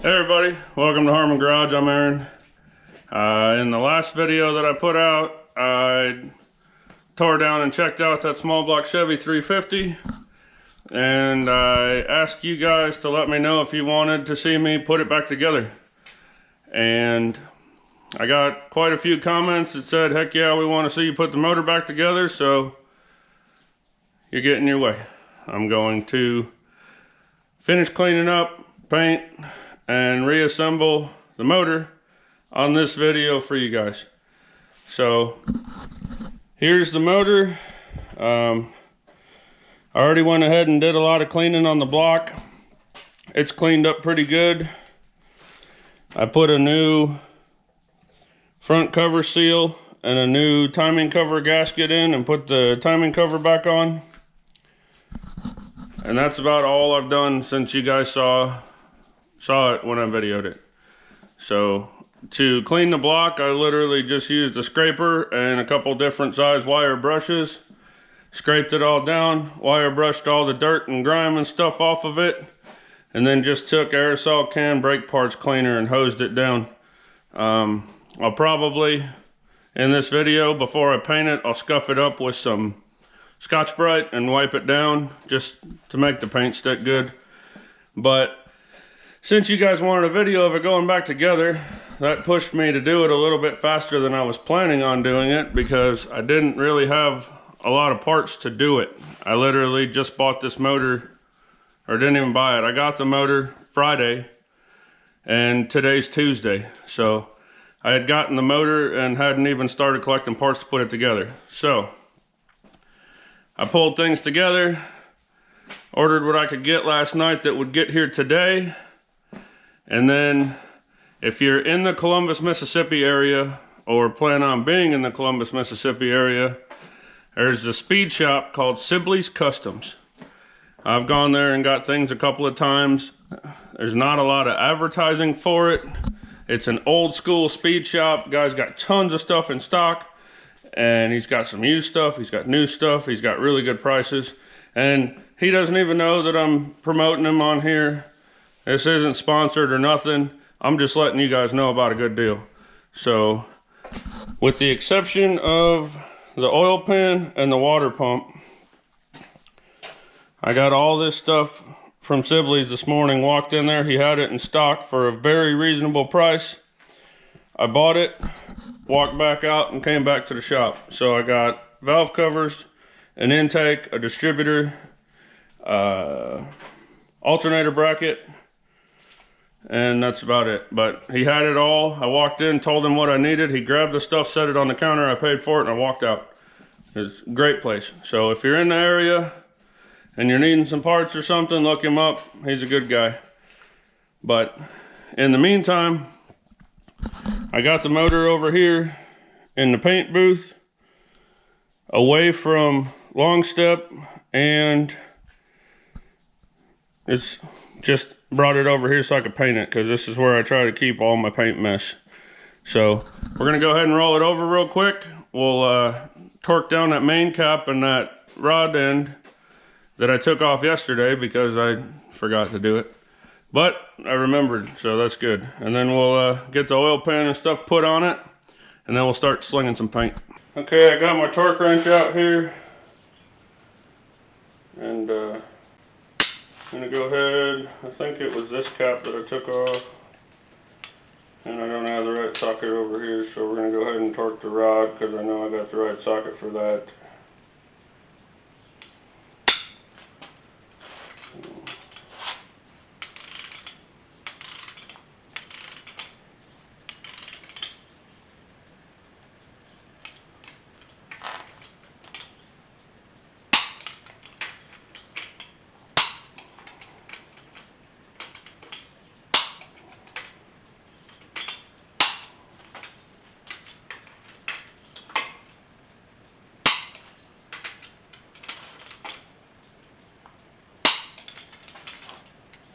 Hey everybody, welcome to Harmon Garage. I'm Aaron. In the last video that I put out, I tore down and checked out that small block Chevy 350, and I asked you guys to let me know if you wanted to see me put it back together. And I got quite a few comments that said, heck yeah, we want to see you put the motor back together, so you're getting your way. I'm going to finish cleaning up, paint, and reassemble the motor on this video for you guys. So here's the motor. I already went ahead and did a lot of cleaning on the block. It's cleaned up pretty good. I put a new front cover seal and a new timing cover gasket in and put the timing cover back on. And that's about all I've done since you guys saw it when I videoed it. So to clean the block, I literally just used a scraper and a couple different size wire brushes. Scraped it all down, wire brushed all the dirt and grime and stuff off of it, and then just took aerosol can brake parts cleaner and hosed it down. I'll probably, in this video, before I paint it, I'll scuff it up with some Scotch-Brite and wipe it down just to make the paint stick good. But since you guys wanted a video of it going back together, that pushed me to do it a little bit faster than I was planning on doing it, because I didn't really have a lot of parts to do it. I literally just bought this motor, or didn't even buy it. I got the motor Friday and today's Tuesday. So I had gotten the motor and hadn't even started collecting parts to put it together. So I pulled things together, ordered what I could get last night that would get here today. And then if you're in the Columbus, Mississippi area, or plan on being in the Columbus, Mississippi area, there's a speed shop called Sibley's Customs. I've gone there and got things a couple of times. There's not a lot of advertising for it. It's an old school speed shop. Guy's got tons of stuff in stock, and he's got some used stuff, he's got new stuff, he's got really good prices, and he doesn't even know that I'm promoting him on here. This isn't sponsored or nothing. I'm just letting you guys know about a good deal. So, with the exception of the oil pan and the water pump, I got all this stuff from Sibley's this morning. Walked in there, he had it in stock for a very reasonable price. I bought it, walked back out, and came back to the shop. So I got valve covers, an intake, a distributor, alternator bracket, and that's about it. But he had it all. I walked in, told him what I needed. He grabbed the stuff, set it on the counter. I paid for it, and I walked out. It's a great place. So if you're in the area and you're needing some parts or something, look him up. He's a good guy. But in the meantime, I got the motor over here in the paint booth, away from long step, and it's just brought it over here so I could paint it, because this is where I try to keep all my paint mess. So we're gonna go ahead and roll it over real quick. We'll torque down that main cap and that rod end that I took off yesterday because I forgot to do it, but I remembered, so that's good. And then we'll get the oil pan and stuff put on it, and then we'll start slinging some paint. Okay, I got my torque wrench out here, and I'm gonna go ahead, I think it was this cap that I took off, and I don't have the right socket over here, so we're gonna go ahead and torque the rod, because I know I got the right socket for that.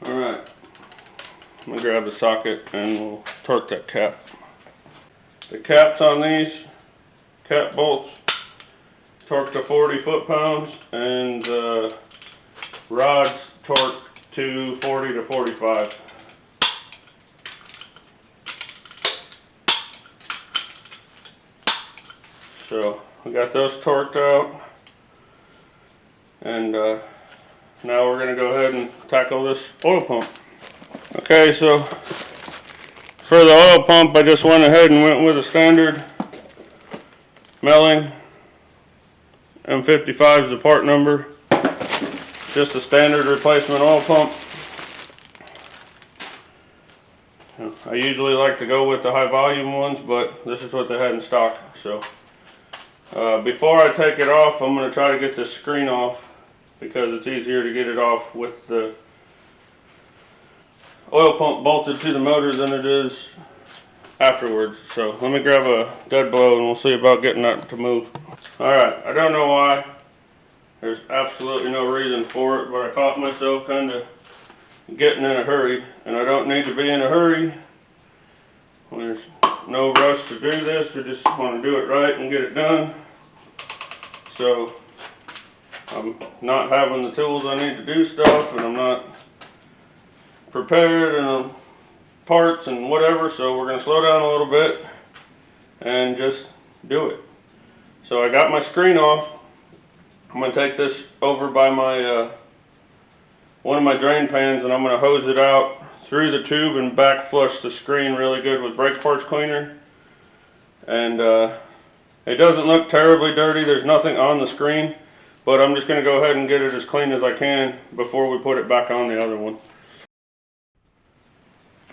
Alright, I'm going to grab the socket and we'll torque that cap. The caps on these cap bolts torque to 40 foot-pounds, and the rods torque to 40 to 45. So we got those torqued out, and now we're going to go ahead and tackle this oil pump. Okay, so for the oil pump, I just went ahead and went with a standard Melling M55 is the part number. Just a standard replacement oil pump. I usually like to go with the high volume ones, but this is what they had in stock. So before I take it off, I'm going to try to get this screen off, because it's easier to get it off with the oil pump bolted to the motor than it is afterwards. So let me grab a dead blow and we'll see about getting that to move. Alright, I don't know why. There's absolutely no reason for it, but I caught myself kind of getting in a hurry, and I don't need to be in a hurry. There's no rush to do this. I just want to do it right and get it done. So I'm not having the tools I need to do stuff, and I'm not prepared and parts and whatever, so we're going to slow down a little bit and just do it. So I got my screen off. I'm going to take this over by my one of my drain pans, and I'm going to hose it out through the tube and back flush the screen really good with brake parts cleaner. And it doesn't look terribly dirty. There's nothing on the screen, but I'm just going to go ahead and get it as clean as I can before we put it back on the other one.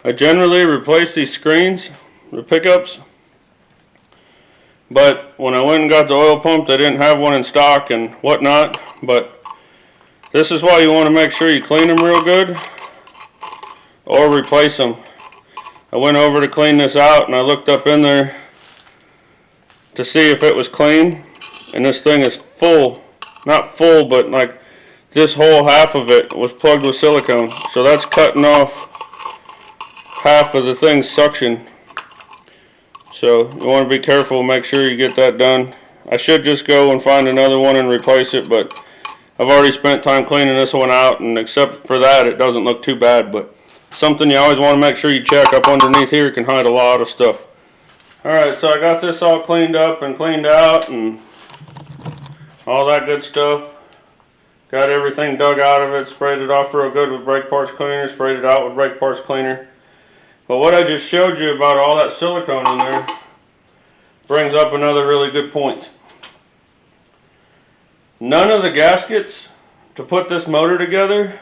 I generally replace these screens, the pickups, but when I went and got the oil pump, they didn't have one in stock and whatnot. But this is why you want to make sure you clean them real good or replace them. I went over to clean this out and I looked up in there to see if it was clean, and this thing is full. Not full, but like this whole half of it was plugged with silicone, so that's cutting off half of the thing's suction. So you want to be careful, make sure you get that done. I should just go and find another one and replace it, but I've already spent time cleaning this one out, and except for that, it doesn't look too bad. But something you always want to make sure you check. Up underneath here can hide a lot of stuff. Alright, so I got this all cleaned up and cleaned out and all that good stuff. Got everything dug out of it, sprayed it off real good with brake parts cleaner, sprayed it out with brake parts cleaner. But what I just showed you about all that silicone in there brings up another really good point. None of the gaskets to put this motor together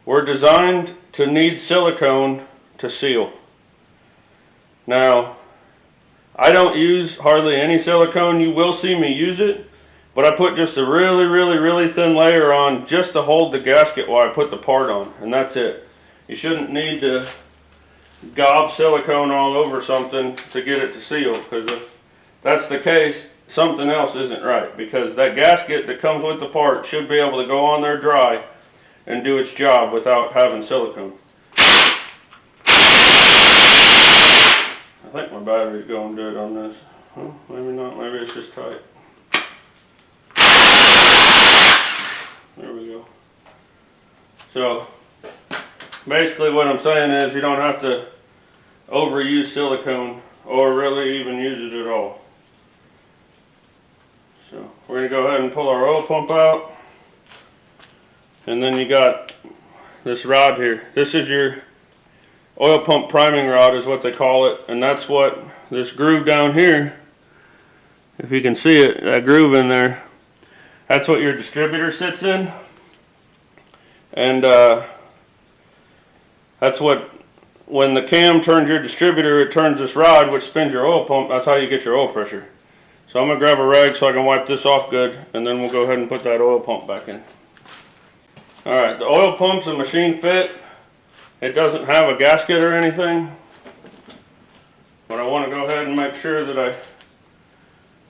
were designed to need silicone to seal. Now, I don't use hardly any silicone. You will see me use it, but I put just a really thin layer on just to hold the gasket while I put the part on, and that's it. You shouldn't need to gob silicone all over something to get it to seal, because if that's the case, something else isn't right, because that gasket that comes with the part should be able to go on there dry and do its job without having silicone. I think my battery's going good on this. Well, maybe not, maybe it's just tight. There we go. So basically what I'm saying is you don't have to overuse silicone or really even use it at all. So we're going to go ahead and pull our oil pump out, and then you got this rod here. This is your oil pump priming rod is what they call it, and that's what this groove down here, if you can see it, that groove in there, that's what your distributor sits in. And that's what, when the cam turns your distributor, it turns this rod which spins your oil pump. That's how you get your oil pressure. So I'm going to grab a rag so I can wipe this off good, and then we'll go ahead and put that oil pump back in. Alright, the oil pump's a machine fit. It doesn't have a gasket or anything, but I want to go ahead and make sure that I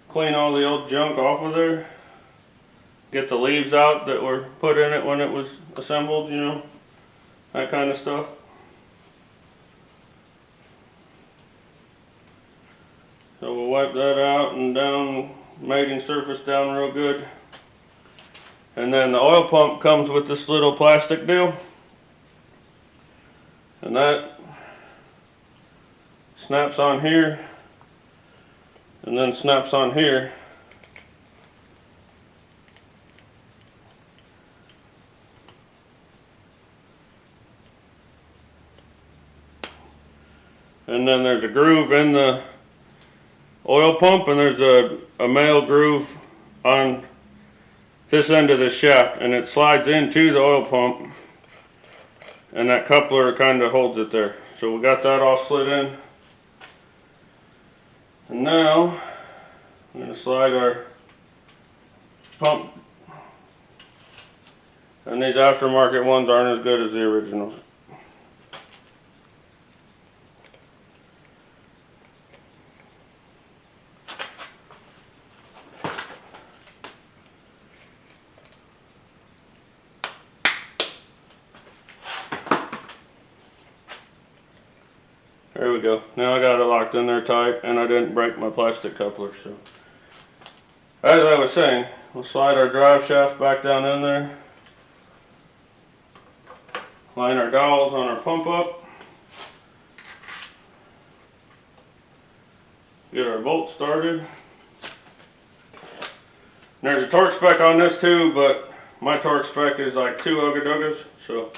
clean all the old junk off of there. Get the leaves out that were put in it when it was assembled, you know, that kind of stuff. So we'll wipe that out and down, mating surface down real good. And then the oil pump comes with this little plastic deal, and that snaps on here and then snaps on here. and then there's a groove in the oil pump, and there's a male groove on this end of the shaft, and it slides into the oil pump, and that coupler kind of holds it there. So we got that all slid in, and now I'm going to slide our pump, and these aftermarket ones aren't as good as the originals. There we go. Now I got it locked in there tight, and I didn't break my plastic coupler. So, as I was saying, we'll slide our drive shaft back down in there, line our dowels on our pump up, get our bolt started. There's a torque spec on this too, but my torque spec is like 2 ugga-duggas, so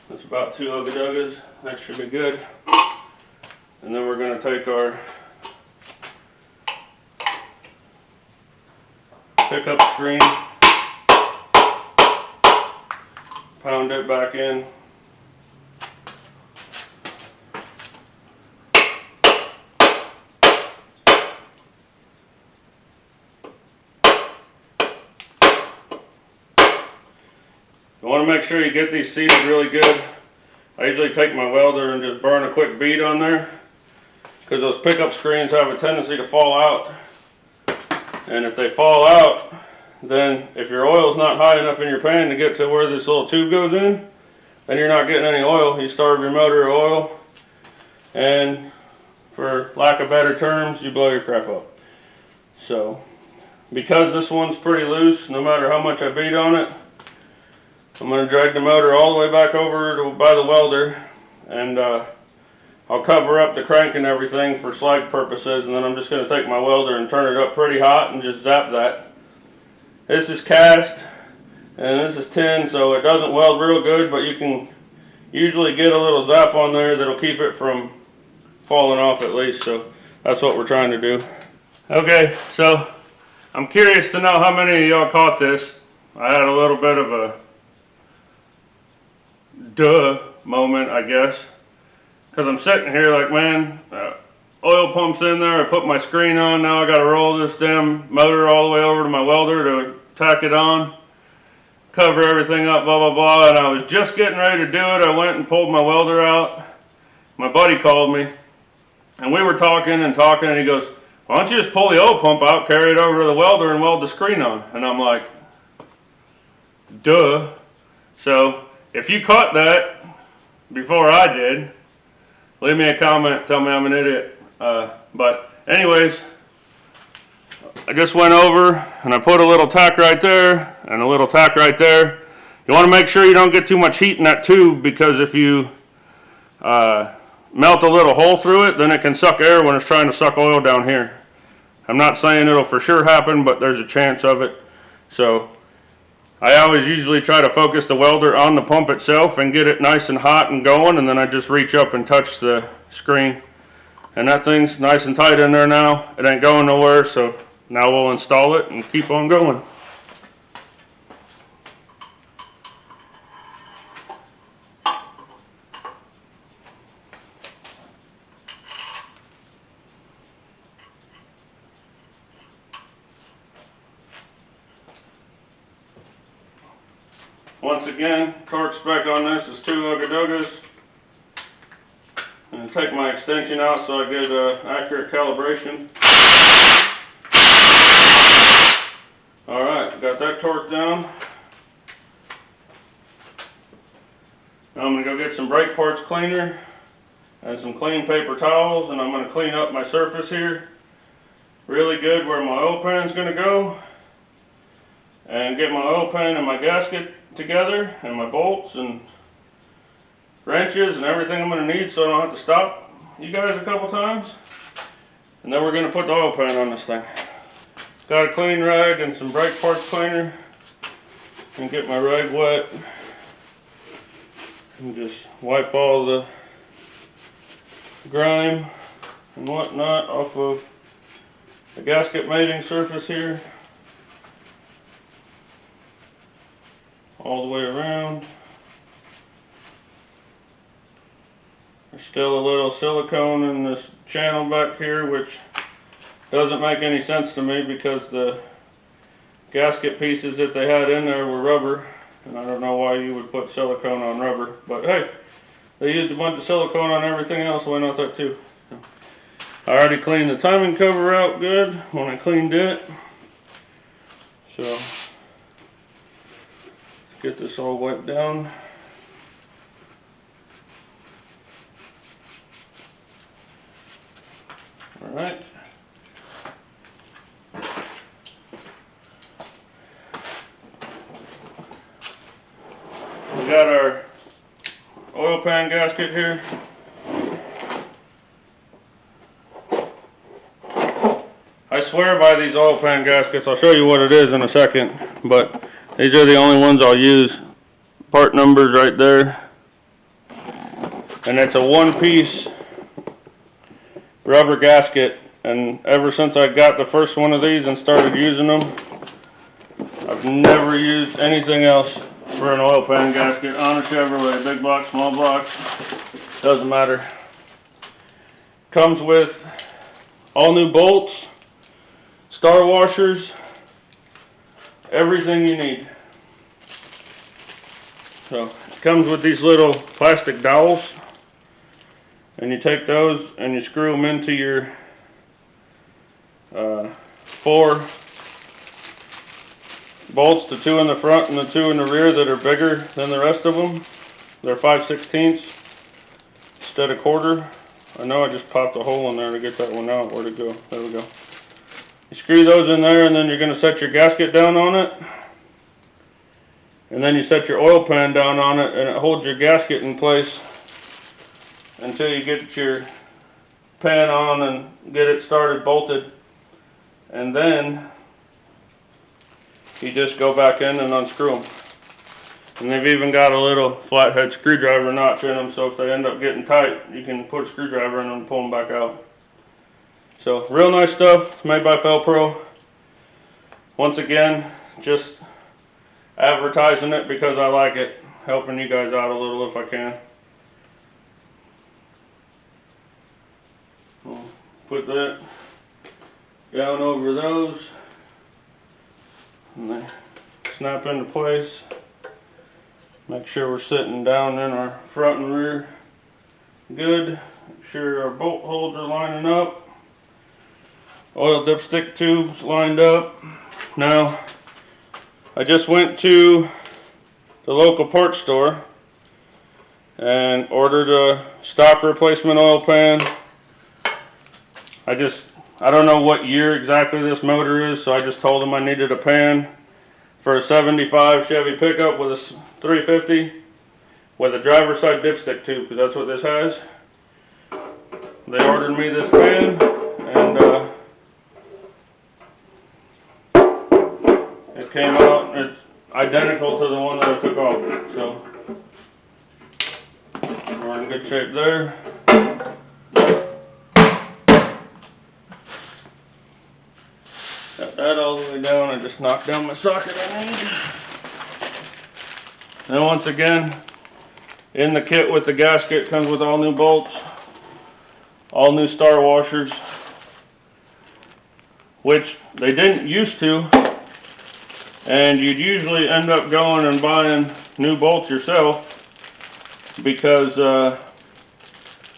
that's about 2 ugga-duggas. That should be good. And then we're going to take our pickup screen, pound it back in. You want to make sure you get these seated really good. I usually take my welder and just burn a quick bead on there, because those pickup screens have a tendency to fall out. And if they fall out, then if your oil's not high enough in your pan to get to where this little tube goes in, then you're not getting any oil. You starve your motor of oil, and for lack of better terms, you blow your crap up. So, because this one's pretty loose, no matter how much I beat on it, I'm going to drag the motor all the way back over to by the welder, and I'll cover up the crank and everything for slide purposes, and then I'm just going to take my welder and turn it up pretty hot and just zap that. This is cast and this is tin, so it doesn't weld real good, but you can usually get a little zap on there that'll keep it from falling off at least, so that's what we're trying to do. Okay, so I'm curious to know how many of y'all caught this. I had a little bit of a duh moment, I guess, because I'm sitting here like, man, oil pump's in there, I put my screen on, now I got to roll this damn motor all the way over to my welder to tack it on, cover everything up, blah blah blah, and I was just getting ready to do it. I went and pulled my welder out. My buddy called me, and we were talking, and he goes, why don't you just pull the oil pump out, carry it over to the welder, and weld the screen on? And I'm like, duh. So if you caught that before I did, leave me a comment, tell me I'm an idiot. But anyways, I just went over and I put a little tack right there and a little tack right there. You want to make sure you don't get too much heat in that tube, because if you melt a little hole through it, then it can suck air when it's trying to suck oil down here. I'm not saying it'll for sure happen, but there's a chance of it. So I always usually try to focus the welder on the pump itself and get it nice and hot and going, and then I just reach up and touch the screen. And that thing's nice and tight in there now. It ain't going nowhere, so now we'll install it and keep on going. Once again, torque spec on this is 2 ugga-duggas. And take my extension out so I get accurate calibration. Alright, got that torque down. Now I'm going to go get some brake parts cleaner and some clean paper towels, and I'm going to clean up my surface here really good where my oil pan's going to go, and get my oil pan and my gasket together, and my bolts and wrenches and everything I'm going to need, so I don't have to stop you guys a couple times. And then we're going to put the oil pan on this thing. Got a clean rag and some brake parts cleaner, and get my rag wet. And just wipe all the grime and whatnot off of the gasket mating surface here, all the way around. There's still a little silicone in this channel back here, which doesn't make any sense to me because the gasket pieces that they had in there were rubber, and I don't know why you would put silicone on rubber, but hey, they used a bunch of silicone on everything else, why not that too? I already cleaned the timing cover out good when I cleaned it, so let's get this all wiped down. Alright. We got our oil pan gasket here. I swear by these oil pan gaskets. I'll show you what it is in a second, but these are the only ones I'll use. Part numbers right there. And it's a one-piece rubber gasket, and ever since I got the first one of these and started using them, I've never used anything else for an oil pan gasket on a Chevrolet. Big block, small block, doesn't matter. Comes with all new bolts, star washers, everything you need. So it comes with these little plastic dowels, and you take those and you screw them into your 4 bolts, the 2 in the front and the 2 in the rear that are bigger than the rest of them. They're 5/16 instead of quarter. I know I just popped a hole in there to get that one out. Where'd it go? There we go. You screw those in there, and then you're going to set your gasket down on it. And then you set your oil pan down on it, and it holds your gasket in place until you get your pan on and get it started bolted. And then you just go back in and unscrew them. And they've even got a little flathead screwdriver notch in them, so if they end up getting tight, you can put a screwdriver in them and pull them back out. So real nice stuff. It's made by Felpro. Once again, just advertising it because I like it, helping you guys out a little if I can. I'll put that down over those, and they snap into place. Make sure we're sitting down in our front and rear good. Make sure our bolt holes are lining up. Oil dipstick tubes lined up. Now, I just went to the local parts store and ordered a stock replacement oil pan. I don't know what year exactly this motor is, so I just told them I needed a pan for a 75 Chevy pickup with a 350 with a driver's side dipstick tube, because that's what this has. They ordered me this pan, and it came out, it's identical to the one that I took off, so we're in good shape there. Got that all the way down. I just knocked down my socket I need. And once again, in the kit with the gasket comes with all new bolts, all new star washers, which they didn't used to, and you'd usually end up going and buying new bolts yourself because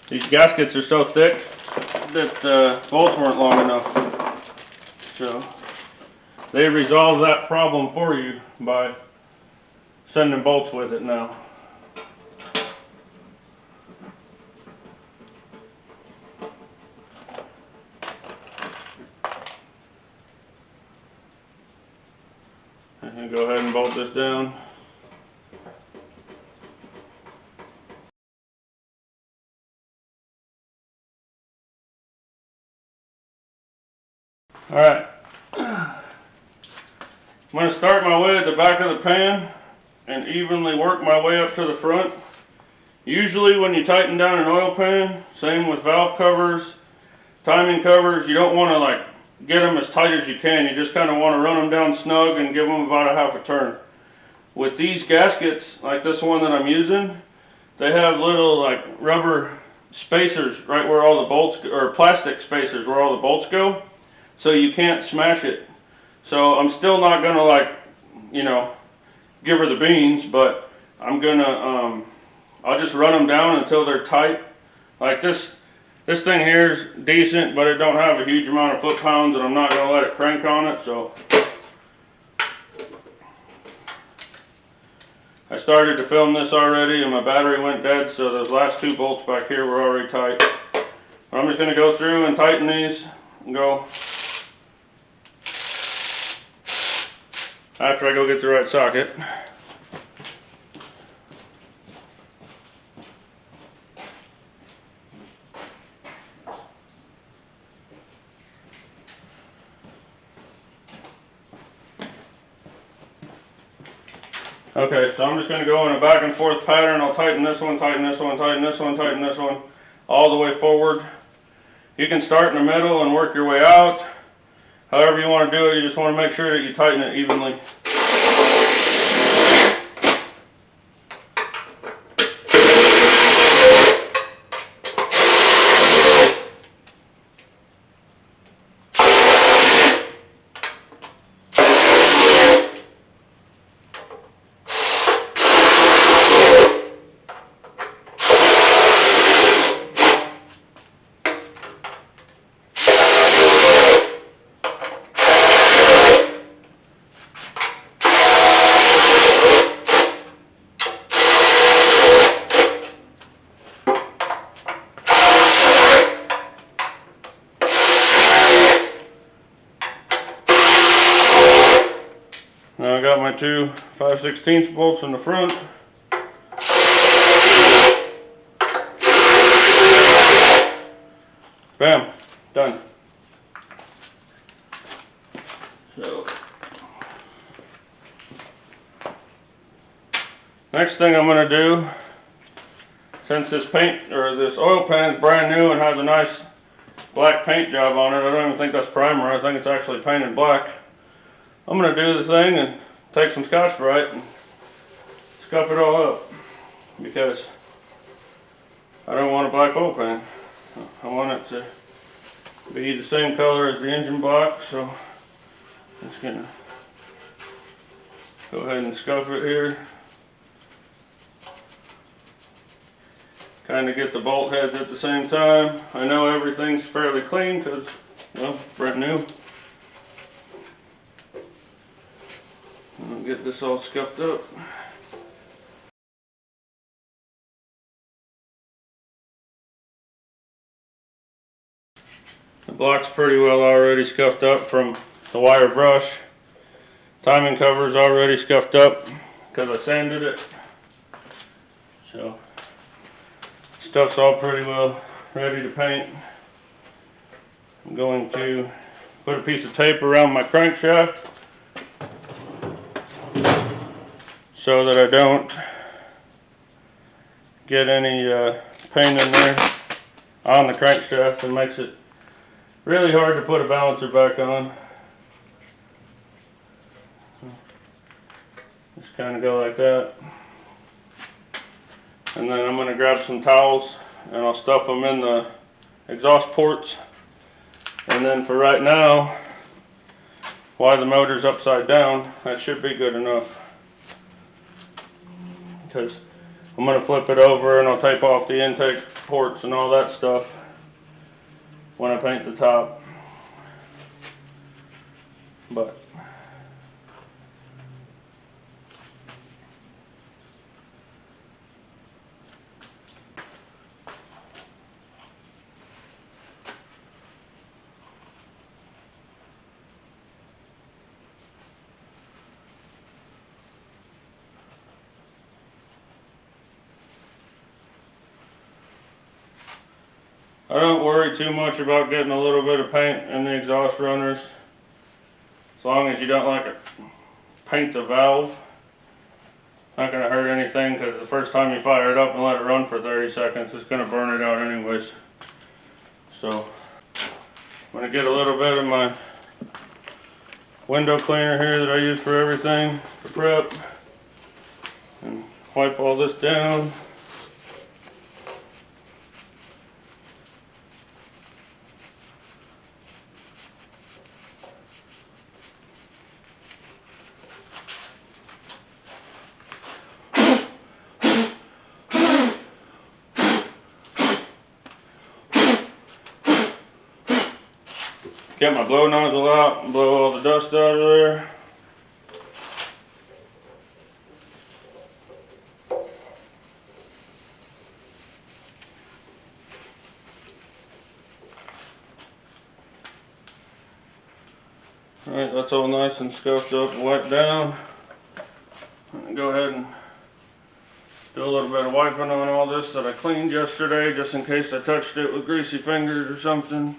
these gaskets are so thick that bolts weren't long enough. So they resolve that problem for you by sending bolts with it now. And go ahead and bolt this down. Alright, I'm going to start my way at the back of the pan and evenly work my way up to the front Usually when you tighten down an oil pan, same with valve covers, timing covers, you don't want to like get them as tight as you can. You just kind of want to run them down snug and give them about a half a turn. With these gaskets, like this one that I'm using, they have little like rubber spacers right where all the bolts, or plastic spacers where all the bolts go, so you can't smash it. So I'm still not gonna like, you know, give her the beans, but I'm gonna I'll just run them down until they're tight. Like this thing here is decent, but it don't have a huge amount of foot-pounds, and I'm not gonna let it crank on it. So I started to film this already, and my battery went dead, so those last two bolts back here were already tight. But I'm just gonna go through and tighten these and go after I go get the right socket. Okay, so I'm just going to go in a back and forth pattern. I'll tighten this one, tighten this one, tighten this one, tighten this one, all the way forward. You can start in the middle and work your way out. However you want to do it, you just want to make sure that you tighten it evenly. Now I got my two 5/16 bolts in the front. Bam, done. So next thing I'm going to do, since this paint or this oil pan is brand new and has a nice black paint job on it, I don't even think that's primer, I think it's actually painted black. I'm going to do the thing and take some Scotch-Brite and scuff it all up, because I don't want a black oil pan. I want it to be the same color as the engine block, so I'm just going to go ahead and scuff it here. Kind of get the bolt heads at the same time. I know everything's fairly clean because, well, brand new. I'll get this all scuffed up. The block's pretty well already scuffed up from the wire brush. Timing cover's already scuffed up because I sanded it. So stuff's all pretty well ready to paint. I'm going to put a piece of tape around my crankshaft so that I don't get any paint in there on the crankshaft. It makes it really hard to put a balancer back on. Just kind of go like that. And then I'm going to grab some towels and I'll stuff them in the exhaust ports. And then for right now, while the motor's upside down, that should be good enough. Because I'm going to flip it over and I'll tape off the intake ports and all that stuff when I paint the top. But I don't worry too much about getting a little bit of paint in the exhaust runners, as long as you don't like it paint the valve. Not going to hurt anything, because the first time you fire it up and let it run for 30 seconds, it's going to burn it out anyways. So I'm going to get a little bit of my window cleaner here that I use for everything, for prep, and wipe all this down. Get my blow nozzle out and blow all the dust out of there. Alright, that's all nice and scuffed up and wiped down. Go ahead and do a little bit of wiping on all this that I cleaned yesterday, just in case I touched it with greasy fingers or something.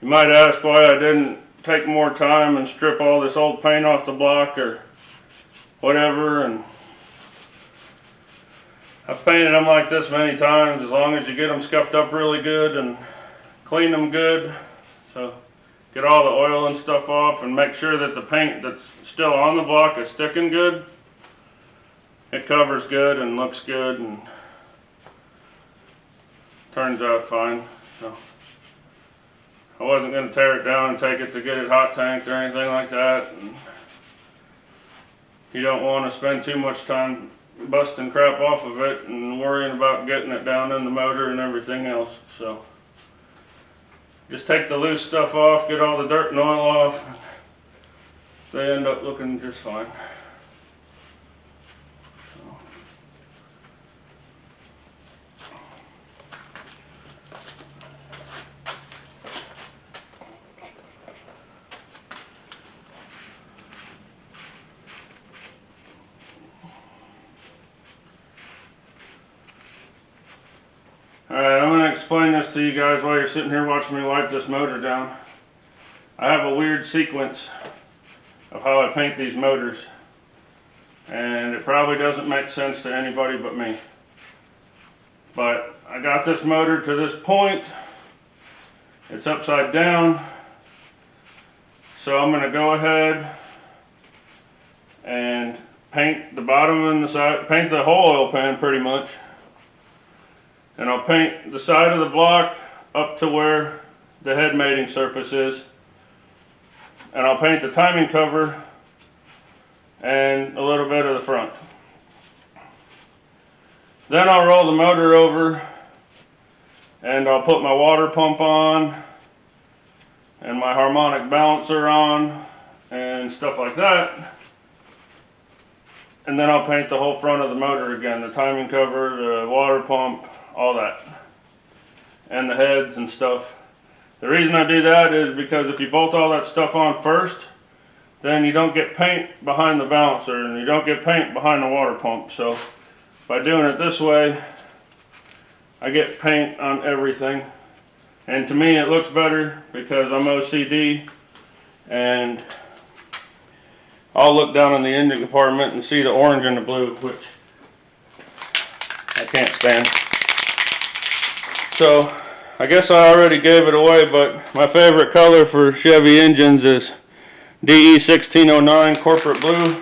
You might ask why I didn't take more time and strip all this old paint off the block or whatever, and I've painted them like this many times, as long as you get them scuffed up really good and clean them good. So get all the oil and stuff off and make sure that the paint that's still on the block is sticking good. It covers good and looks good and turns out fine. So I wasn't going to tear it down and take it to get it hot tanked or anything like that. And you don't want to spend too much time busting crap off of it and worrying about getting it down in the motor and everything else. So just take the loose stuff off, get all the dirt and oil off. They end up looking just fine. Alright, I'm going to explain this to you guys while you're sitting here watching me wipe this motor down. I have a weird sequence of how I paint these motors, and it probably doesn't make sense to anybody but me. But I got this motor to this point, it's upside down, so I'm going to go ahead and paint the bottom and the side, paint the whole oil pan pretty much. And I'll paint the side of the block up to where the head mating surface is. And I'll paint the timing cover and a little bit of the front. Then I'll roll the motor over and I'll put my water pump on and my harmonic balancer on and stuff like that. And then I'll paint the whole front of the motor again, the timing cover, the water pump, all that, and the heads and stuff. The reason I do that is because if you bolt all that stuff on first, then you don't get paint behind the balancer and you don't get paint behind the water pump. So by doing it this way, I get paint on everything, and to me it looks better because I'm OCD, and I'll look down in the engine compartment and see the orange and the blue, which I can't stand. So I guess I already gave it away, but my favorite color for Chevy engines is DE 1609 corporate blue.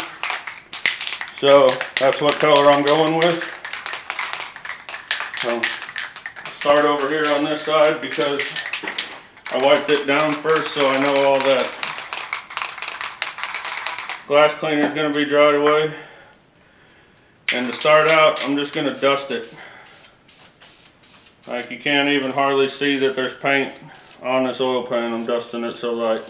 So that's what color I'm going with. So start over here on this side because I wiped it down first, so I know all that glass cleaner is going to be dried away. And to start out, I'm just going to dust it. Like, you can't even hardly see that there's paint on this oil pan. I'm dusting it so light.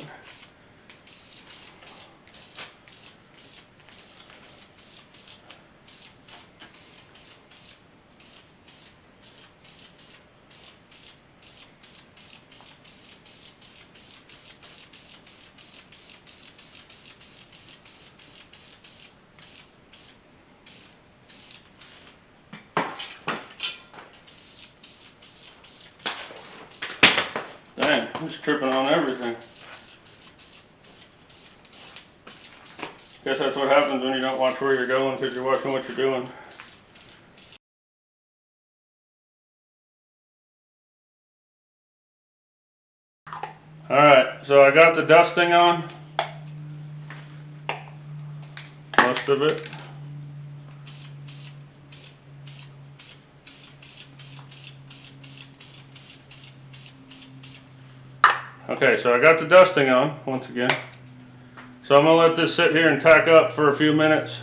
Just tripping on everything. Guess that's what happens when you don't watch where you're going because you're watching what you're doing. Alright, so I got the dusting on. Most of it. Okay, so I got the dusting on once again. So I'm going to let this sit here and tack up for a few minutes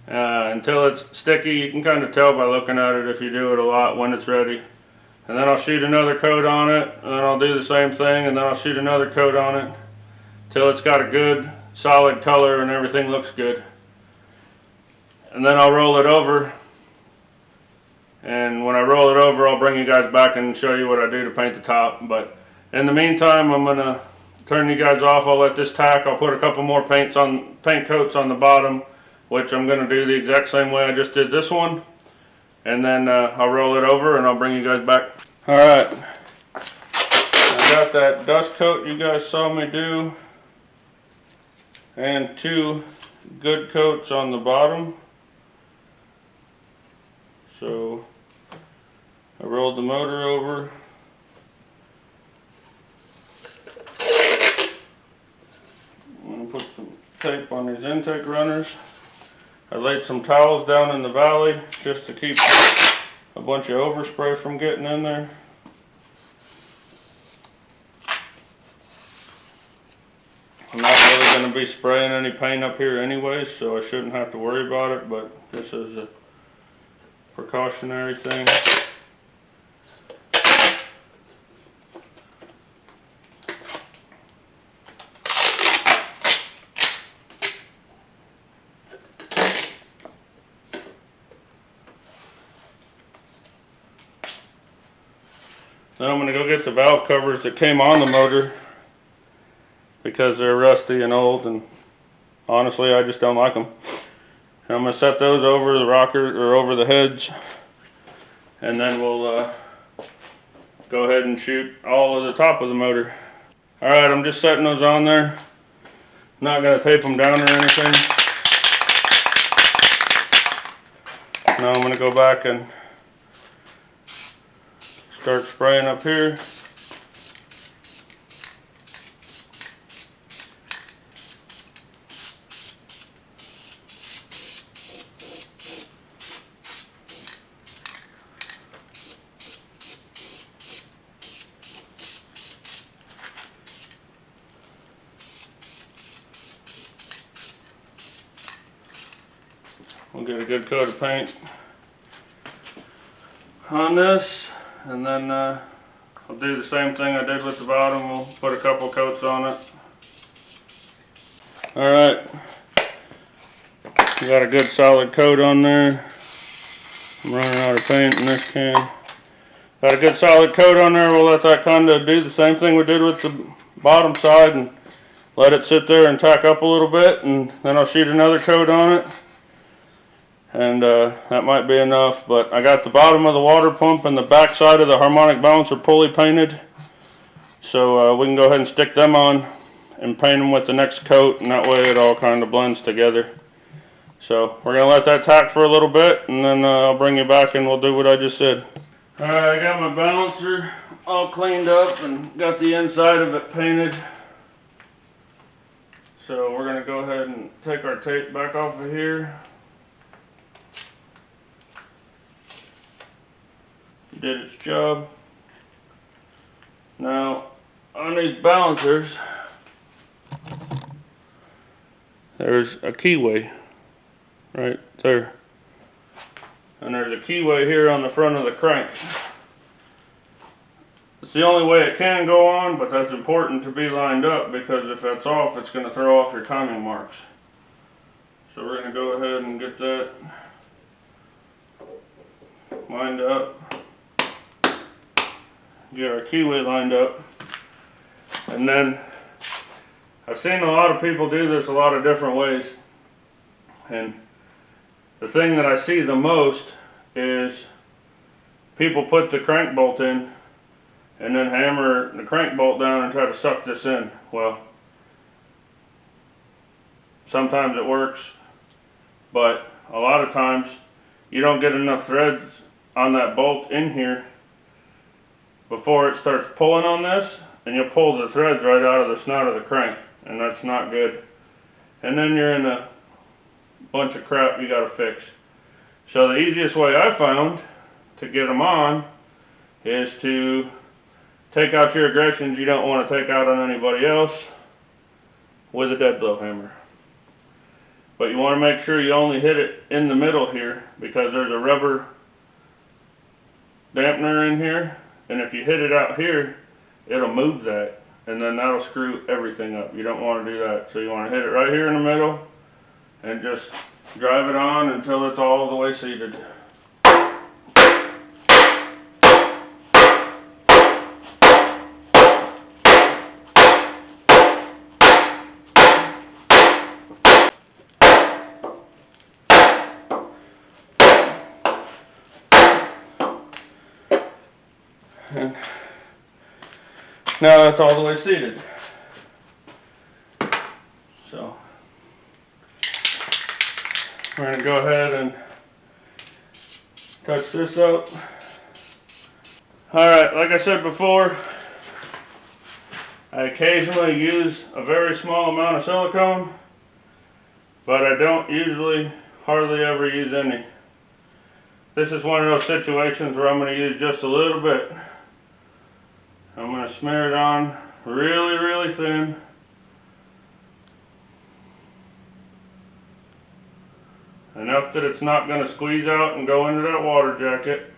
until it's sticky. You can kind of tell by looking at it if you do it a lot when it's ready. And then I'll shoot another coat on it, and then I'll do the same thing, and then I'll shoot another coat on it till it's got a good solid color and everything looks good. And then I'll roll it over, and when I roll it over I'll bring you guys back and show you what I do to paint the top. But in the meantime, I'm gonna turn you guys off. I'll let this tack. I'll put a couple more paint coats on the bottom, which I'm gonna do the exact same way I just did this one, and then I'll roll it over and I'll bring you guys back. Alright, I got that dust coat you guys saw me do and 2 good coats on the bottom. So I rolled the motor over. I'm going to put some tape on these intake runners. I laid some towels down in the valley just to keep a bunch of overspray from getting in there. I'm not really going to be spraying any paint up here anyway, so I shouldn't have to worry about it, but this is a precautionary thing. Then I'm going to go get the valve covers that came on the motor because they're rusty and old, and honestly I just don't like them. And I'm going to set those over the rocker or over the heads, and then we'll go ahead and shoot all of the top of the motor. Alright, I'm just setting those on there. Not going to tape them down or anything. Now I'm going to go back and start spraying up here. We'll get a good coat of paint on this, and then I'll do the same thing I did with the bottom. We'll put a couple coats on it. Alright, we got a good solid coat on there. I'm running out of paint in this can. Got a good solid coat on there. We'll let that kind of do the same thing we did with the bottom side and let it sit there and tack up a little bit, and then I'll shoot another coat on it. And that might be enough, but I got the bottom of the water pump and the back side of the harmonic balancer pulley painted, so we can go ahead and stick them on and paint them with the next coat, and that way it all kind of blends together. So we're going to let that tack for a little bit, and then I'll bring you back and we'll do what I just said. Alright, I got my balancer all cleaned up and got the inside of it painted. So we're going to go ahead and take our tape back off of here. Did its job. Now on these balancers there's a keyway right there, and there's a keyway here on the front of the crank. It's the only way it can go on, but that's important to be lined up, because if that's off it's going to throw off your timing marks. So we're going to go ahead and get that lined up. Get our keyway lined up, and then I've seen a lot of people do this a lot of different ways, and the thing that I see the most is people put the crank bolt in and then hammer the crank bolt down and try to suck this in. Well, sometimes it works, but a lot of times you don't get enough threads on that bolt in here before it starts pulling on this, and you'll pull the threads right out of the snout of the crank, and that's not good. And then you're in a bunch of crap you got to fix. So the easiest way I found to get them on is to take out your aggressions you don't want to take out on anybody else with a dead blow hammer. But you want to make sure you only hit it in the middle here, because there's a rubber dampener in here, and if you hit it out here, it'll move that, and then that'll screw everything up. You don't want to do that. So you want to hit it right here in the middle and just drive it on until it's all the way seated. And now that's all the way seated. So we're going to go ahead and touch this up. Alright, like I said before, I occasionally use a very small amount of silicone, but I don't usually hardly ever use any. This is one of those situations where I'm going to use just a little bit. I'm going to smear it on really, really thin. Enough that it's not going to squeeze out and go into that water jacket.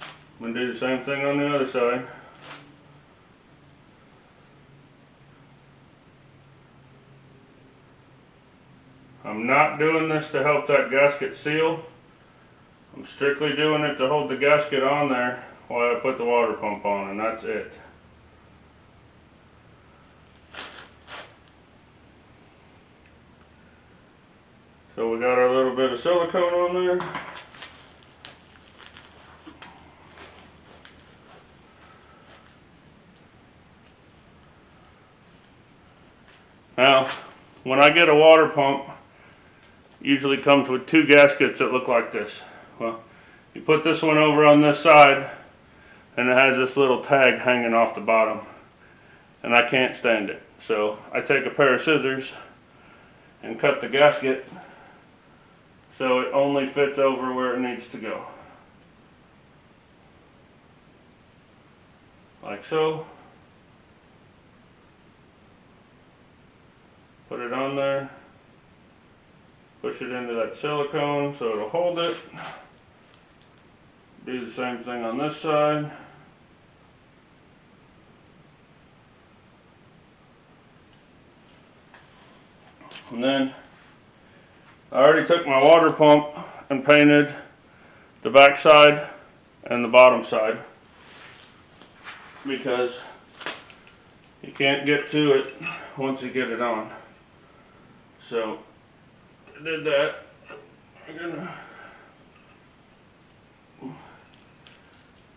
I'm going to do the same thing on the other side. I'm not doing this to help that gasket seal. I'm strictly doing it to hold the gasket on there while I put the water pump on, and that's it. So we got our little bit of silicone on there. Now, when I get a water pump, usually comes with two gaskets that look like this. Well, you put this one over on this side, and it has this little tag hanging off the bottom, and I can't stand it. So I take a pair of scissors and cut the gasket so it only fits over where it needs to go. Like so. Put it on there. Push it into that silicone so it'll hold it. Do the same thing on this side. And then I already took my water pump and painted the back side and the bottom side, because you can't get to it once you get it on. So I did that. I'm gonna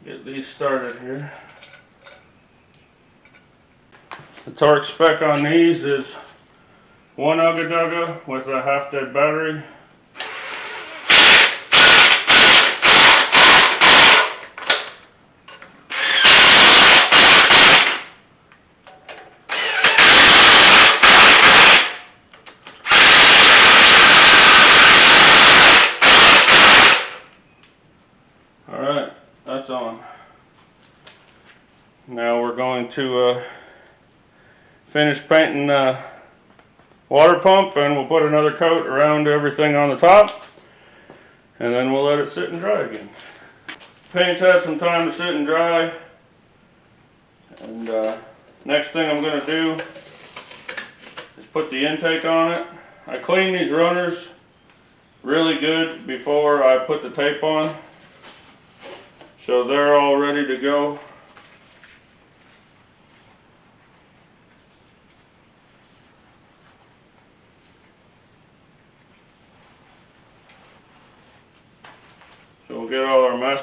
get these started here. The torque spec on these is 1 Ugga Dugga with a half-dead battery. Alright, that's on. Now we're going to finish painting the water pump, and we'll put another coat around everything on the top, and then we'll let it sit and dry again. Paint's had some time to sit and dry, and next thing I'm going to do is put the intake on it. I clean these runners really good before I put the tape on, so they're all ready to go.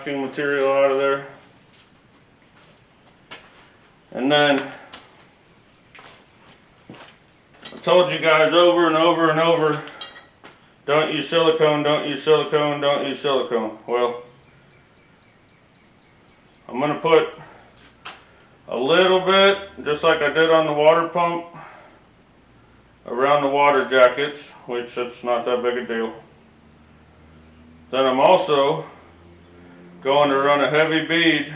masking material out of there. And then, I told you guys over and over and over, don't use silicone, don't use silicone, don't use silicone. Well, I'm going to put a little bit, just like I did on the water pump, around the water jackets, which it's not that big a deal. Then I'm also going to run a heavy bead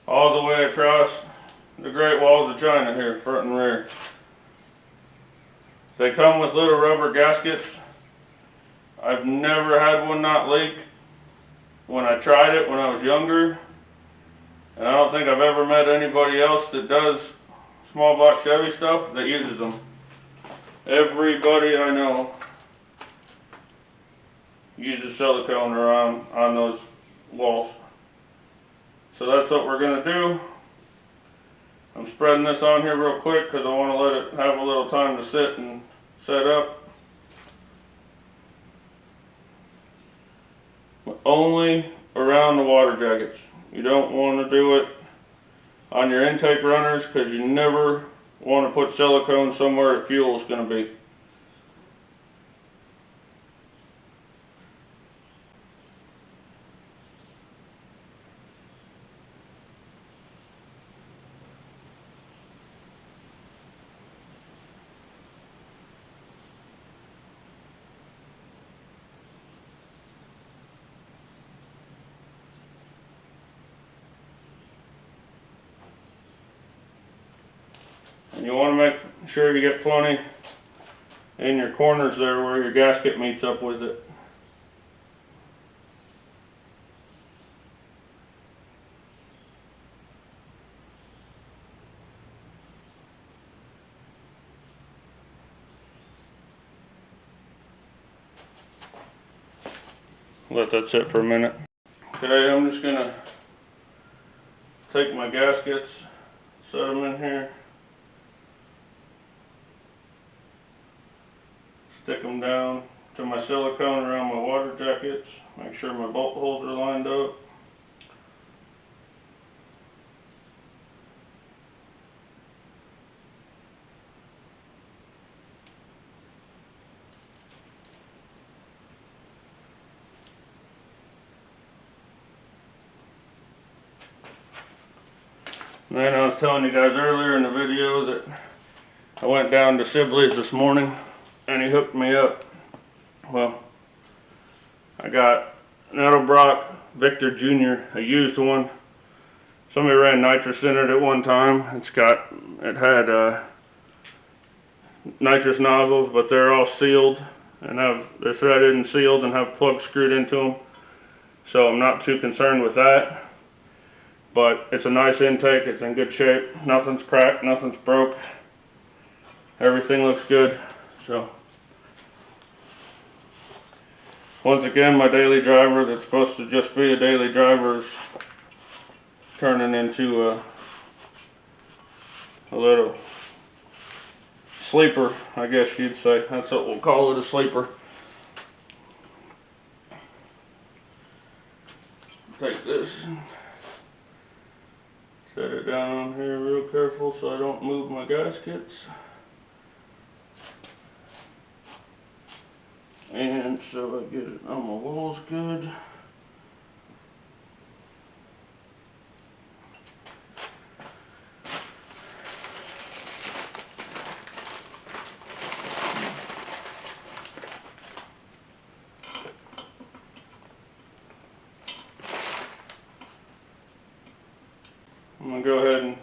all the way across the Great Walls of China here, front and rear. They come with little rubber gaskets. I've never had one not leak when I tried it when I was younger. And I don't think I've ever met anybody else that does small block Chevy stuff that uses them. Everybody I know uses silicone around on those walls. So that's what we're going to do. I'm spreading this on here real quick because I want to let it have a little time to sit and set up. But only around the water jackets. You don't want to do it on your intake runners because you never want to put silicone somewhere fuel is going to be. And you want to make sure you get plenty in your corners there where your gasket meets up with it. Let that sit for a minute. Okay, I'm just going to take my gaskets, set them in here. Stick them down to my silicone around my water jackets. Make sure my bolt holes are lined up. And then I was telling you guys earlier in the video that I went down to Sibley's this morning and he hooked me up. Well, I got an Edelbrock Victor Jr., a used one. Somebody ran nitrous in it at one time. It had nitrous nozzles, but they're all sealed and they're threaded and sealed and have plugs screwed into them. So I'm not too concerned with that. But it's a nice intake, it's in good shape. Nothing's cracked, nothing's broke. Everything looks good. So once again, my daily driver that's supposed to just be a daily driver is turning into a little sleeper, I guess you'd say. That's what we'll call it, a sleeper. Take this and set it down on here real careful so I don't move my gaskets. And so I get it on my walls good. I'm going to go ahead and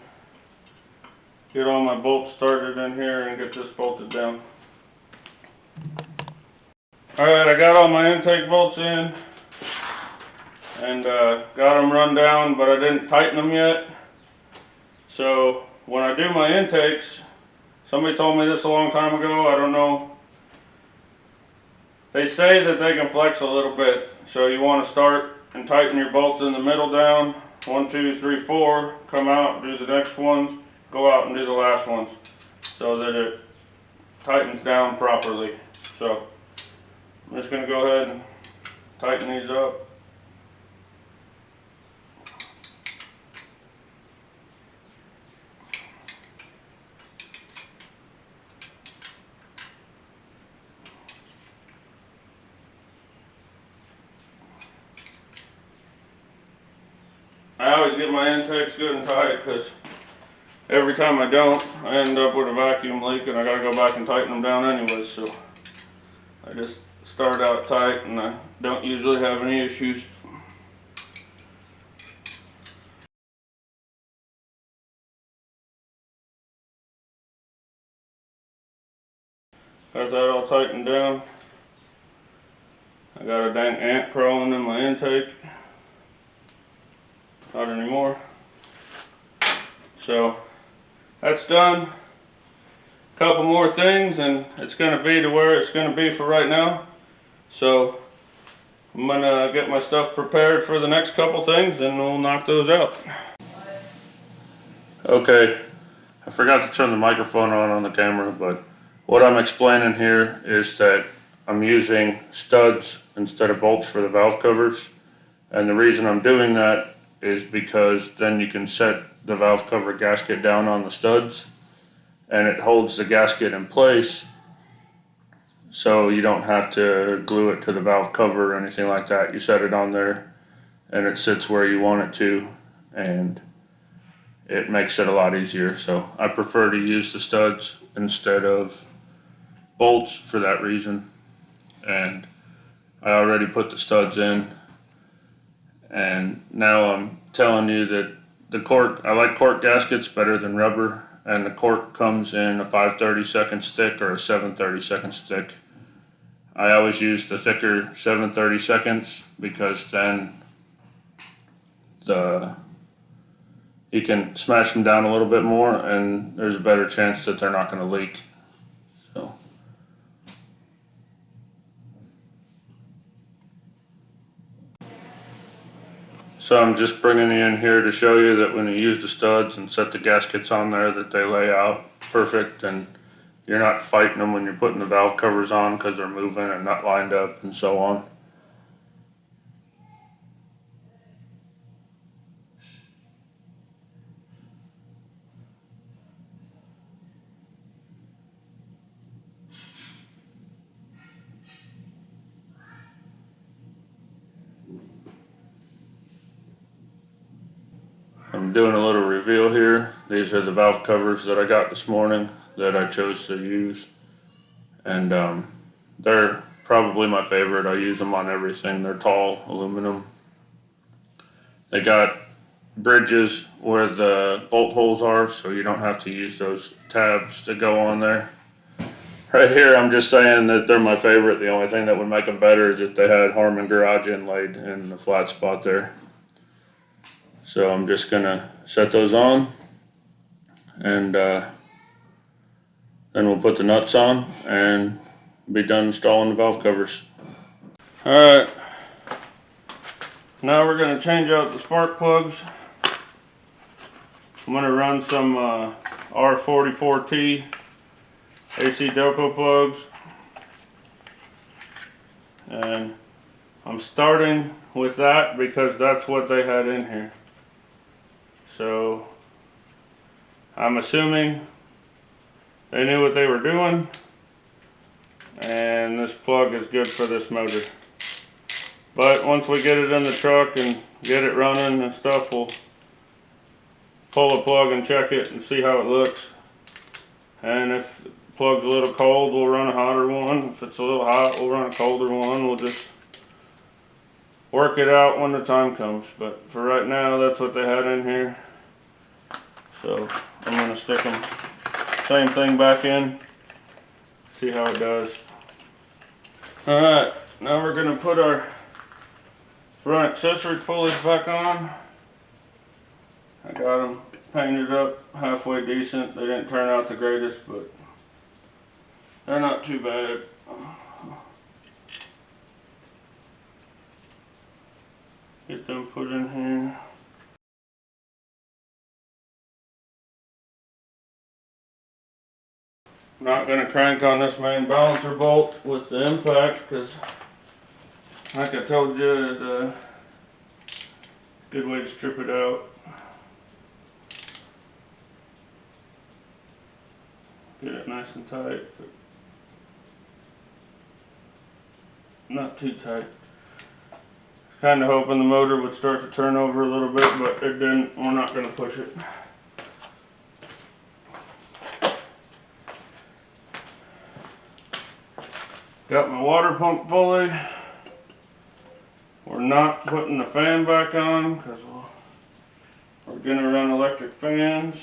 get all my bolts started in here and get this bolted down. Alright, I got all my intake bolts in and got them run down, but I didn't tighten them yet. So when I do my intakes, somebody told me this a long time ago, I don't know. They say that they can flex a little bit. So you want to start and tighten your bolts in the middle down. 1, 2, 3, 4, come out, do the next ones, go out and do the last ones so that it tightens down properly. So I'm just going to go ahead and tighten these up. always get my intakes good and tight, because every time I don't, I end up with a vacuum leak and I gotta go back and tighten them down anyway. So I just start out tight and I don't usually have any issues. Got that all tightened down. I got a dang ant crawling in my intake. Not anymore. So that's done. Couple more things and it's going to be to where it's going to be for right now. So I'm going to get my stuff prepared for the next couple things and we'll knock those out. Okay, I forgot to turn the microphone on the camera, but what I'm explaining here is that I'm using studs instead of bolts for the valve covers. And the reason I'm doing that is because then you can set the valve cover gasket down on the studs and it holds the gasket in place, so you don't have to glue it to the valve cover or anything like that. You set it on there and it sits where you want it to, and it makes it a lot easier. So I prefer to use the studs instead of bolts for that reason. And I already put the studs in, and now I'm telling you that the cork, I like cork gaskets better than rubber, and the cork comes in a 5/32 stick or a 7/32 stick. I always use the thicker 7/32 because then you can smash them down a little bit more and there's a better chance that they're not going to leak. So I'm just bringing you in here to show you that when you use the studs and set the gaskets on there, that they lay out perfect and you're not fighting them when you're putting the valve covers on because they're moving and not lined up and so on. I'm doing a little reveal here. These are the valve covers that I got this morning that I chose to use, and they're probably my favorite. I use them on everything. They're tall aluminum. They got bridges where the bolt holes are, so you don't have to use those tabs that go on there. Right here, I'm just saying that they're my favorite. The only thing that would make them better is if they had Harman garage inlaid in the flat spot there. So I'm just gonna set those on, and then we'll put the nuts on and be done installing the valve covers. Alright, now we're gonna change out the spark plugs. I'm gonna run some R44T AC Delco plugs, and I'm starting with that because that's what they had in here. So I'm assuming they knew what they were doing, and this plug is good for this motor. But once we get it in the truck and get it running and stuff, we'll pull the plug and check it and see how it looks. And if the plug's a little cold, we'll run a hotter one. If it's a little hot, we'll run a colder one. We'll just work it out when the time comes. But for right now, that's what they had in here. So I'm going to stick them, same thing back in, see how it does. Alright, now we're going to put our front accessory pulleys back on. I got them painted up halfway decent. They didn't turn out the greatest, but they're not too bad. Get them put in here. I'm not going to crank on this main balancer bolt with the impact because, like I told you, it's a good way to strip it out. Get it nice and tight, but not too tight. Kind of hoping the motor would start to turn over a little bit, but it didn't. We're not going to push it. Got my water pump fully. We're not putting the fan back on because we're going to run electric fans.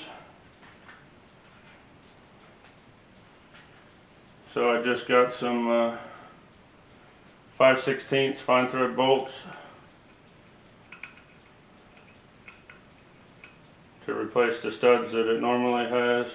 So I just got some 5/16 fine thread bolts to replace the studs that it normally has.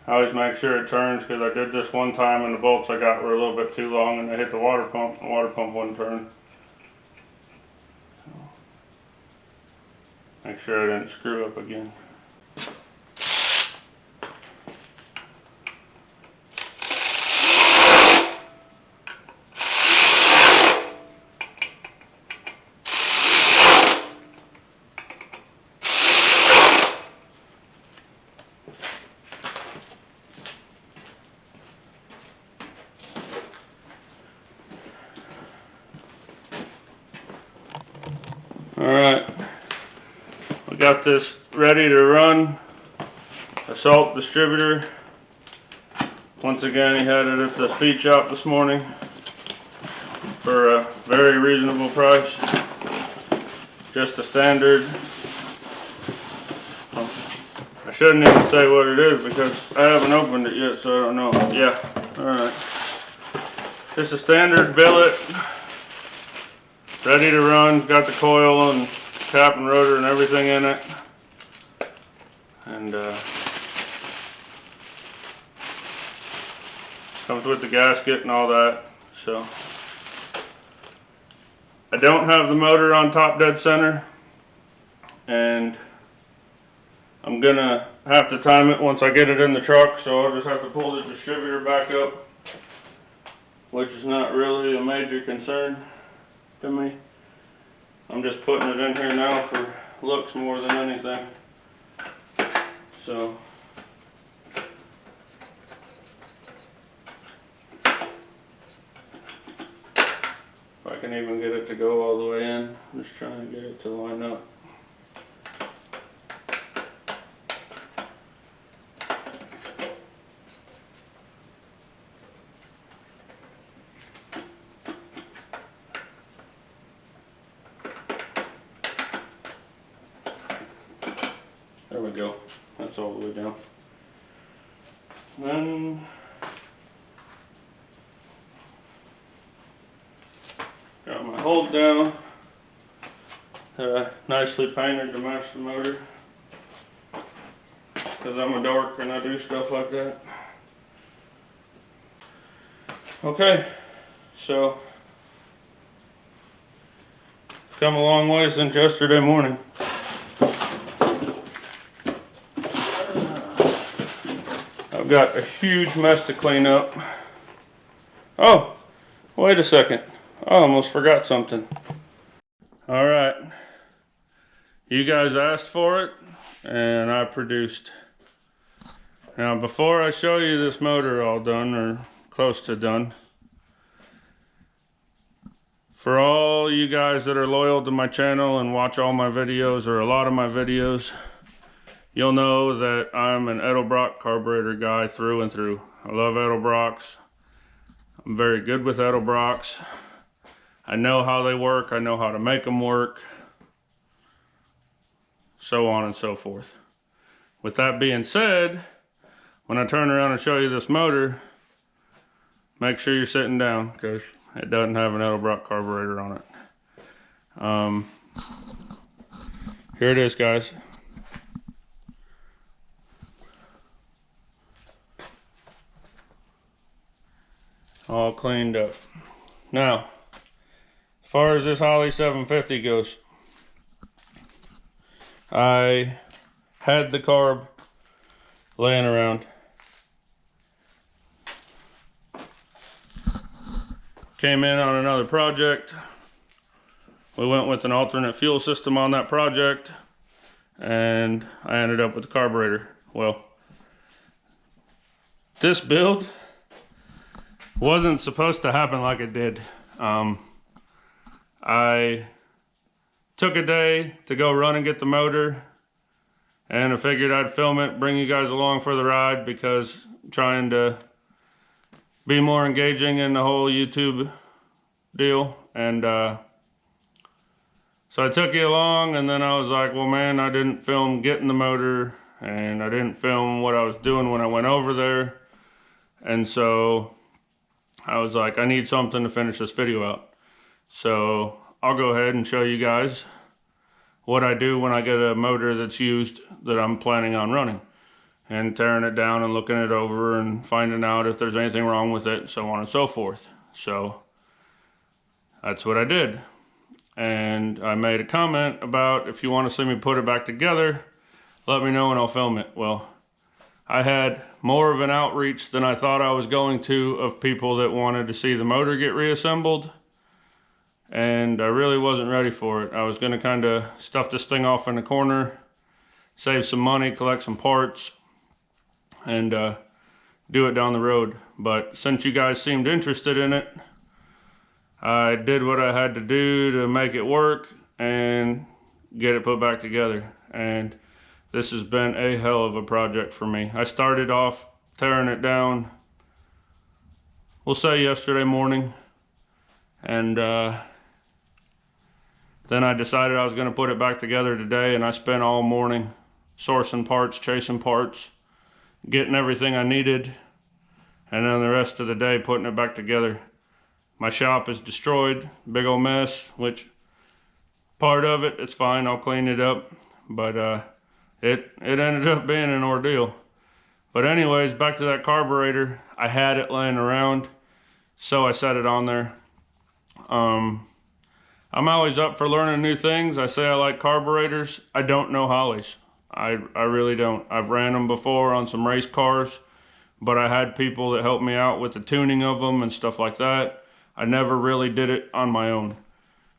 I always make sure it turns because I did this one time and the bolts I got were a little bit too long and they hit the water pump and the water pump wouldn't turn. So, make sure I didn't screw up again. Alright, we got this ready to run. A salt distributor. Once again, he had it at the speed shop this morning for a very reasonable price. Just a standard. I shouldn't even say what it is because I haven't opened it yet, so I don't know. Yeah, alright. Just a standard billet. Ready to run, got the coil and cap and rotor and everything in it. And comes with the gasket and all that. So I don't have the motor on top dead center, and I'm gonna have to time it once I get it in the truck, so I'll just have to pull the distributor back up, which is not really a major concern to me. I'm just putting it in here now for looks more than anything. So if I can even get it to go all the way in, I'm just trying to get it to line up. There we go. That's all the way down. Then got my hold down that I nicely painted to match the motor because I'm a dork and I do stuff like that. Okay, so come a long way since yesterday morning. I've got a huge mess to clean up. Oh, wait a second. I almost forgot something. Alright. You guys asked for it, and I produced. Now, before I show you this motor all done, or close to done, for all you guys that are loyal to my channel and watch all my videos, or a lot of my videos, you'll know that I'm an Edelbrock carburetor guy through and through. I love Edelbrocks. I'm very good with Edelbrocks. I know how they work. I know how to make them work. So on and so forth. With that being said, when I turn around and show you this motor, make sure you're sitting down because it doesn't have an Edelbrock carburetor on it. Here it is, guys. All cleaned up. Now, as far as this Holley 750 goes, I had the carb laying around. came in on another project. We went with an alternate fuel system on that project, and I ended up with the carburetor. Well, this build wasn't supposed to happen like it did. I took a day to go run and get the motor, and I figured I'd film it, bring you guys along for the ride, because I'm trying to be more engaging in the whole YouTube deal. And so I took you along, and then I was like, well, man, I didn't film getting the motor, and I didn't film what I was doing when I went over there. And so I was like, I need something to finish this video out. So I'll go ahead and show you guys what I do when I get a motor that's used that I'm planning on running, and tearing it down and looking it over and finding out if there's anything wrong with it, so on and so forth. So that's what I did. And I made a comment about, if you want to see me put it back together, let me know and I'll film it. Well, I had more of an outreach than I thought I was going to of people that wanted to see the motor get reassembled. And I really wasn't ready for it. I was going to kind of stuff this thing off in the corner, save some money, collect some parts, and do it down the road. But since you guys seemed interested in it, I did what I had to do to make it work and get it put back together. And this has been a hell of a project for me. I started off tearing it down, we'll say yesterday morning, and then I decided I was going to put it back together today, and I spent all morning sourcing parts, chasing parts, getting everything I needed, and then the rest of the day putting it back together. My shop is destroyed, big old mess, which part of it, it's fine, I'll clean it up, but it ended up being an ordeal. But anyways, back to that carburetor. I had it laying around, so I set it on there. I'm always up for learning new things. I say I like carburetors. I don't know Hollies. I really don't. I've ran them before on some race cars, but I had people that helped me out with the tuning of them and stuff like that. I never really did it on my own.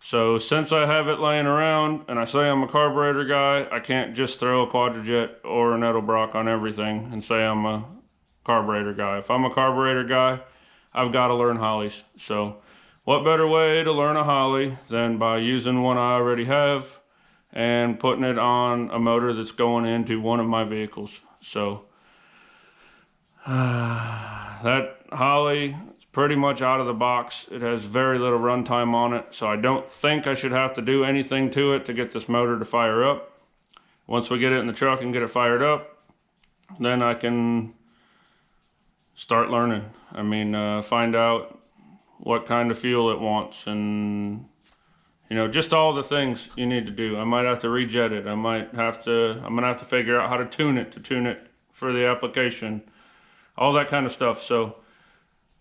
So since I have it laying around, and I say I'm a carburetor guy, I can't just throw a Quadrajet or an Edelbrock on everything and say I'm a carburetor guy. If I'm a carburetor guy, I've got to learn Hollies. So what better way to learn a Holly than by using one I already have and putting it on a motor that's going into one of my vehicles. So that Holly is pretty much out of the box. It has very little runtime on it, so I don't think I should have to do anything to it to get this motor to fire up. Once we get it in the truck and get it fired up, then I can start learning. I mean, find out what kind of fuel it wants, and you know, just all the things you need to do. I might have to rejet it. I'm gonna have to figure out how to tune it for the application, all that kind of stuff. So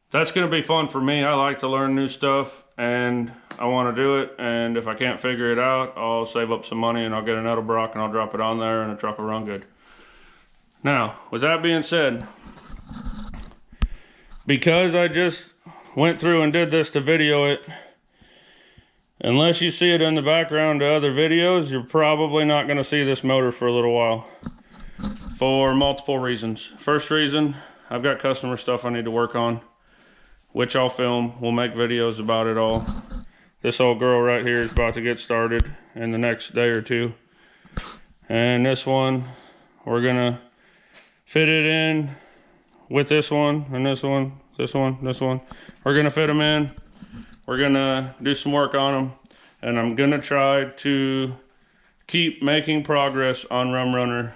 that's gonna be fun for me. I like to learn new stuff, and I want to do it. And if I can't figure it out, I'll save up some money and I'll get an Edelbrock and I'll drop it on there, and the truck will run good. Now, with that being said, because I just went through and did this to video it, unless you see it in the background to other videos, you're probably not going to see this motor for a little while, for multiple reasons. First reason, I've got customer stuff I need to work on, which I'll film. We'll make videos about it all. This old girl right here is about to get started in the next day or two, and this one, we're gonna fit it in with this one and this one, this one. We're gonna fit them in. We're gonna do some work on them, and I'm gonna try to keep making progress on rumrunner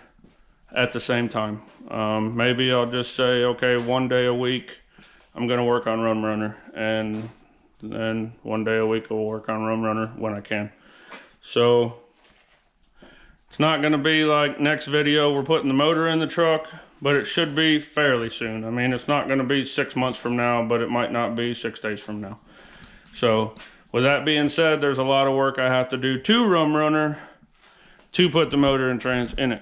at the same time. Maybe I'll just say, okay, one day a week I'm gonna work on rumrunner, and then one day a week I'll work on rumrunner when I can. So it's not gonna be like next video we're putting the motor in the truck, but it should be fairly soon. I mean, it's not gonna be 6 months from now, but it might not be 6 days from now. So with that being said, there's a lot of work I have to do to rumrunner to put the motor and trans in it.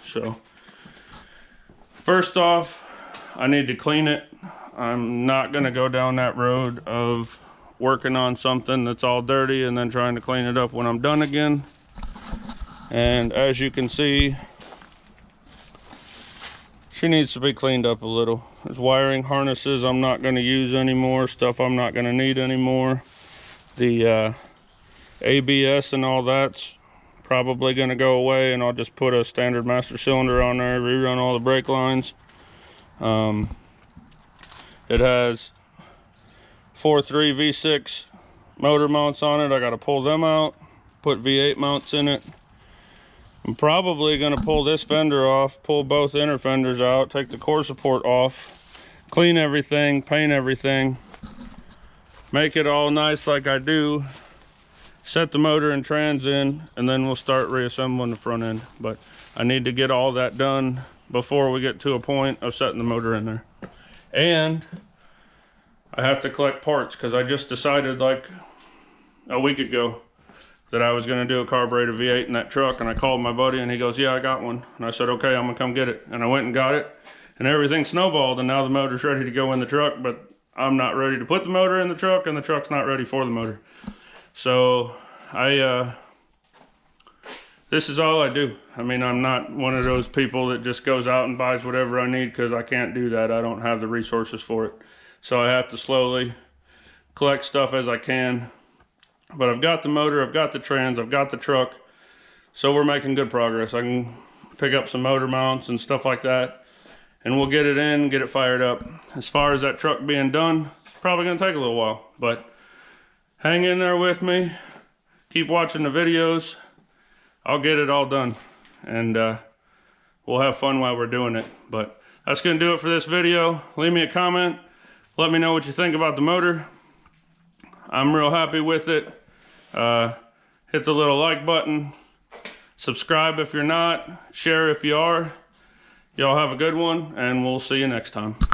So first off, I need to clean it. I'm not gonna go down that road of working on something that's all dirty and then trying to clean it up when I'm done again. And as you can see, she needs to be cleaned up a little. There's wiring harnesses I'm not going to use anymore, stuff I'm not going to need anymore. The ABS and all that's probably going to go away, and I'll just put a standard master cylinder on there, rerun all the brake lines. It has 4.3 V6 motor mounts on it. I got to pull them out, put V8 mounts in it. I'm probably going to pull this fender off, pull both inner fenders out, take the core support off, clean everything, paint everything, make it all nice like I do, set the motor and trans in, and then we'll start reassembling the front end. But I need to get all that done before we get to a point of setting the motor in there. And I have to collect parts, because I just decided like a week ago that I was going to do a carburetor V8 in that truck, and I called my buddy and he goes, yeah, I got one. And I said, okay, I'm gonna come get it. And I went and got it, and everything snowballed, and now the motor's ready to go in the truck, but I'm not ready to put the motor in the truck, and the truck's not ready for the motor. So this is all I do. I mean, I'm not one of those people that just goes out and buys whatever I need, because I can't do that. I don't have the resources for it. So I have to slowly collect stuff as I can. But I've got the motor, I've got the trans, I've got the truck, so we're making good progress. I can pick up some motor mounts and stuff like that, and we'll get it in, get it fired up. As far as that truck being done, it's probably gonna take a little while, but hang in there with me, keep watching the videos. I'll get it all done, and we'll have fun while we're doing it. But that's gonna do it for this video. Leave me a comment, let me know what you think about the motor. I'm real happy with it. Hit the little like button, subscribe if you're not, share if you are. Y'all have a good one, and we'll see you next time.